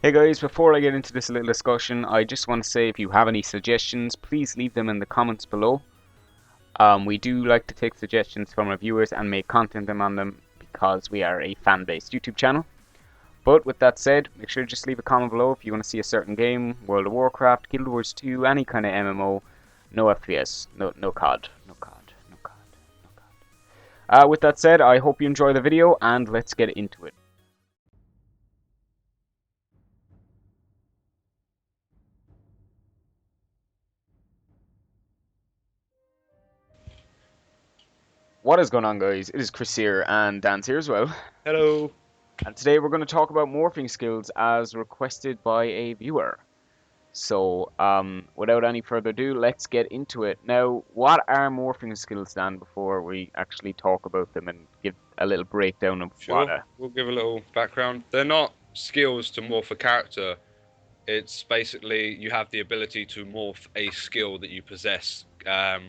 Hey guys, before I get into this little discussion, I just want to say if you have any suggestions, please leave them in the comments below. We do like to take suggestions from our viewers and make content on them because we are a fan-based YouTube channel. But with that said, make sure to just leave a comment below if you want to see a certain game, World of Warcraft, Guild Wars 2, any kind of MMO, no FPS, no COD, no COD, no COD, no COD. With that said, I hope you enjoy the video and let's get into it. What is going on, guys? It is Chris here and Dan's here as well. Hello. And today we're going to talk about morphing skills as requested by a viewer. So, without any further ado, let's get into it. Now, what are morphing skills, Dan, before we actually talk about them and give a little breakdown of what Sure, we'll give a little background. They're not skills to morph a character. It's basically you have the ability to morph a skill that you possess.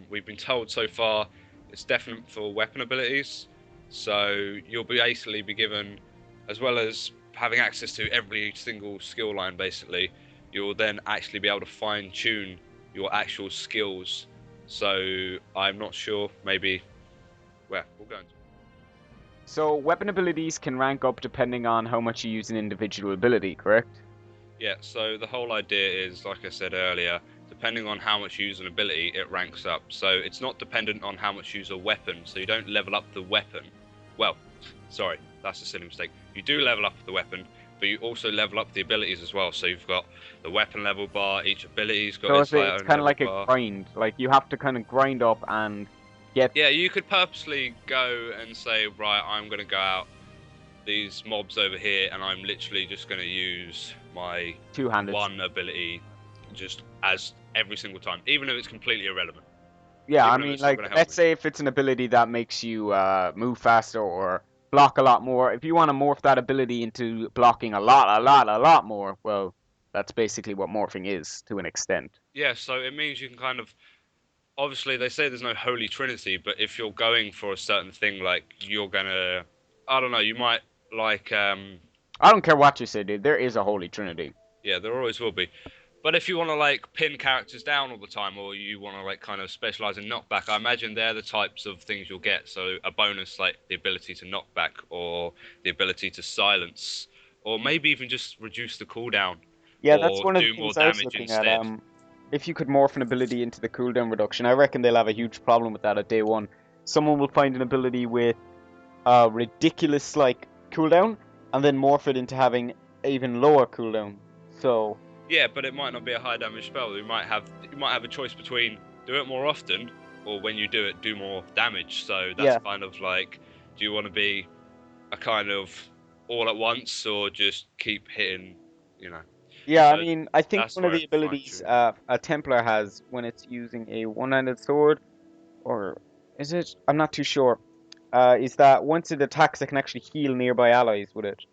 We've been told so far it's definite for weapon abilities. So you'll basically be given, as well as having access to every single skill line, basically, you'll then actually be able to fine tune your actual skills. So I'm not sure, maybe, well, we'll go into. So, weapon abilities can rank up depending on how much you use an individual ability, correct? Yeah, so the whole idea is, like I said earlier, depending on how much you use an ability, it ranks up. So it's not dependent on how much you use a weapon, so you don't level up the weapon. Well, sorry, that's a silly mistake. You do level up the weapon, but you also level up the abilities as well. So you've got the weapon level bar, each ability's got So its like, it's own kind of level like a bar. grind. Like, you have to kind of grind up and get... Yeah, you could purposely go and say, right, I'm going to go out these mobs over here, and I'm literally just going to use my two-handed. one ability just as every single time, even if it's completely irrelevant. Yeah, I Even if mean, it's not like, going to help let's me. say if it's an ability that makes you move faster or block a lot more, if you want to morph that ability into blocking a lot more, well, that's basically what morphing is to an extent. Yeah, so it means you can kind of, obviously they say there's no holy trinity, but if you're going for a certain thing, like you're gonna, I don't know, you might like, I don't care what you say, dude. There is a holy trinity. yeah, there always will be. But if you want to like pin characters down all the time, or you want to like kind of specialize in knockback, I imagine they're the types of things you'll get. So a bonus like the ability to knockback, or the ability to silence, or maybe even just reduce the cooldown, Yeah, that's or one of the do more things I was damage looking at. instead. If you could morph an ability into the cooldown reduction, I reckon they'll have a huge problem with that at day one. Someone will find an ability with a ridiculous like cooldown, and then morph it into having even lower cooldown. So Yeah, but it might not be a high damage spell. You might have a choice between do it more often, or when you do it, do more damage. So that's yeah, kind of like, do you want to be a kind of all at once, or just keep hitting, you know? yeah. I So mean, I think that's one of where the it fine abilities tunes. a Templar has when it's using a one-handed sword, or is it? I'm not too sure. Is that once it attacks, it can actually heal nearby allies with it.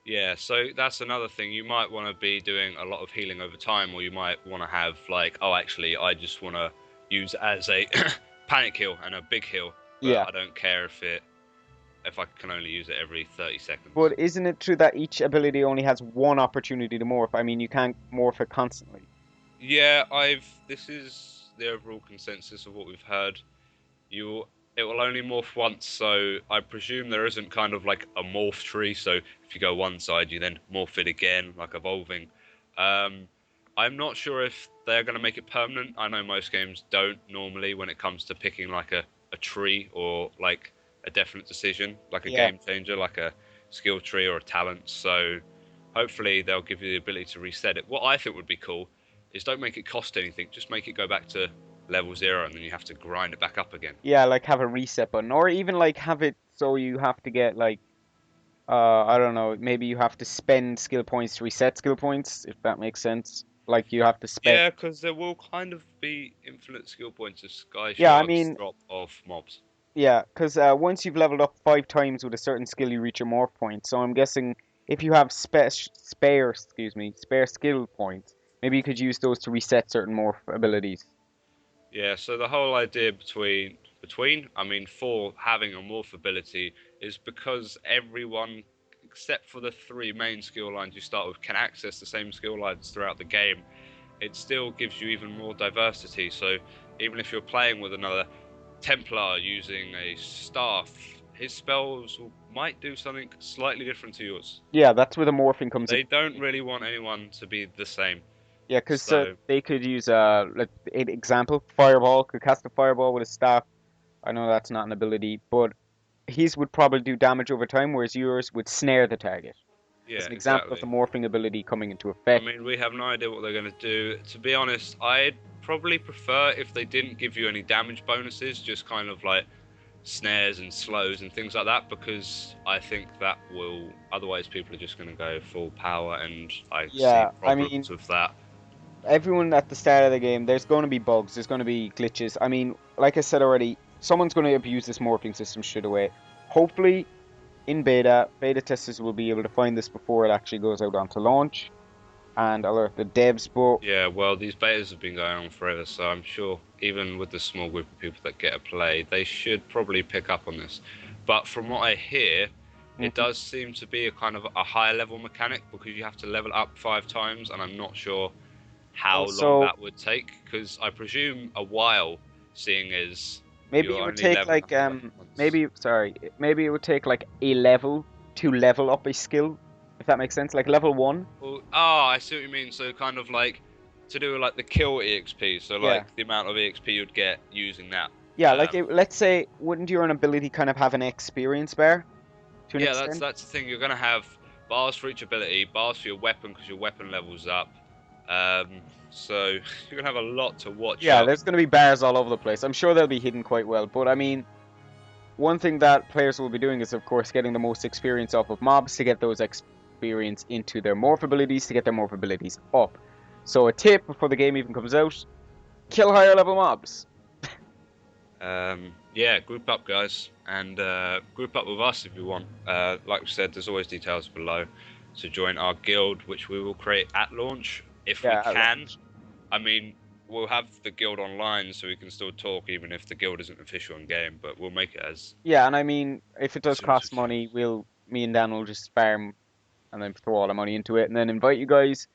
Yeah, so that's another thing. You might want to be doing a lot of healing over time, or you might want to have like, oh, actually, I just want to use it as a panic heal and a big heal, but Yeah. I don't care if I can only use it every 30 seconds. But isn't it true that each ability only has one opportunity to morph? I mean, you can't morph it constantly. Yeah, this is the overall consensus of what we've heard. You it will only morph once, so I presume there isn't kind of like a morph tree. So if you go one side, you then morph it again, like evolving. Um, I'm not sure if they're going to make it permanent. I know most games don't normally when it comes to picking like a tree or like a definite decision, like a Yeah. game changer, like a skill tree or a talent. So hopefully they'll give you the ability to reset it. What I think would be cool is don't make it cost anything. Just make it go back to level 0, and then you have to grind it back up again. Yeah, like have a reset button, or even like have it so you have to get like I don't know, maybe you have to spend skill points to reset skill points, if that makes sense. Like you have to spend. Yeah, because there will kind of be infinite skill points as Sky Yeah, I Sharks mean, drop off mobs. yeah, because once you've leveled up 5 times with a certain skill, you reach your morph point. So I'm guessing if you have spare skill points, maybe you could use those to reset certain morph abilities. Yeah, so the whole idea I mean, for having a morph ability is because everyone except for the 3 main skill lines you start with, can access the same skill lines throughout the game, it still gives you even more diversity. So even if you're playing with another Templar using a staff, his spells might do something slightly different to yours. Yeah, that's where the morphing comes in. They don't really want anyone to be the same. Yeah, because So they could use like an example, fireball, could cast a fireball with a staff. I know that's not an ability, but his would probably do damage over time, whereas yours would snare the target. As yeah, an example of exactly. the morphing ability coming into I effect. mean, we have no idea what they're going to do. To be honest, I'd probably prefer if they didn't give you any damage bonuses, just kind of like snares and slows and things like that, because I think that will, otherwise people are just going to go full power, and I see Yeah, I mean, problems with that. everyone at the start of the game, there's going to be bugs, there's going to be glitches. I mean, like I said already, someone's going to abuse this morphing system straight away. Hopefully, in beta testers will be able to find this before it actually goes out onto launch and alert the devs. But Yeah, well, these betas have been going on forever, so I'm sure even with the small group of people that get a play, they should probably pick up on this. But from what I hear, it mhm. does seem to be a kind of a higher level mechanic, because you have to level up 5 times, and I'm not sure how long Also, that would take, because I presume a while, seeing as maybe you're it would only take leveling like up once. maybe it would take like a level to level up a skill, if that makes sense. Like level one. Well, I see what you mean. So kind of like to do like the kill EXP, so Yeah. like the amount of EXP you'd get using that. Yeah, like Um, let's say, wouldn't your ability kind of have an experience bar to an yeah, that's extent? that's the thing. You're gonna have bars for each ability, bars for your weapon because your weapon levels up. So you're gonna have a lot to watch Yeah, out. there's going to be bars all over the place. I'm sure they'll be hidden quite well, but I mean, one thing that players will be doing is, of course, getting the most experience off of mobs to get those experience into their morph abilities to get their morph abilities up. So a tip before the game even comes out: kill higher level mobs. Yeah, group up, guys, and group up with us if you want. Like we said, there's always details below to join our guild, which we will create at launch if we Yeah, can. I mean, we'll have the guild online so we can still talk even if the guild isn't official in game, but we'll make it yeah, and I mean, if it as does soon as we cost can. money, me and Dan will just farm and then throw all the money into it, and then invite you guys.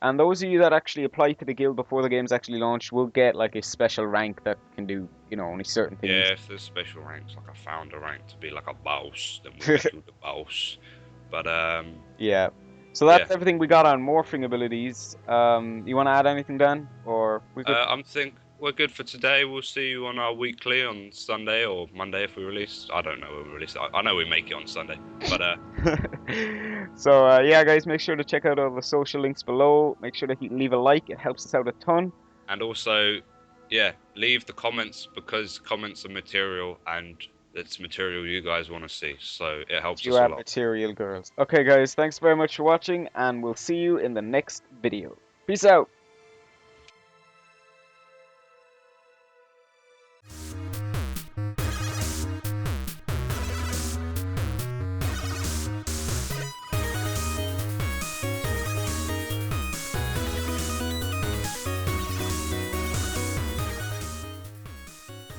And those of you that actually apply to the guild before the game's actually launched will get like a special rank that can do, only certain things. Yeah, if there's special ranks like a founder rank to be like a boss, then we'll make you the boss. But Yeah. So yeah, that's everything we got on morphing abilities. You want to add anything, Dan? Or we good? I'm think we're good for today. We'll see you on our weekly on Sunday or Monday if we release. I don't know when we release it. I know we make it on Sunday, but So yeah, guys, make sure to check out all the social links below. Make sure to leave a like; it helps us out a ton. and also, yeah, leave the comments, because comments are material and it's material you guys want to see. So it helps You us a are lot. material girls. Okay, guys, thanks very much for watching, and we'll see you in the next video. Peace out.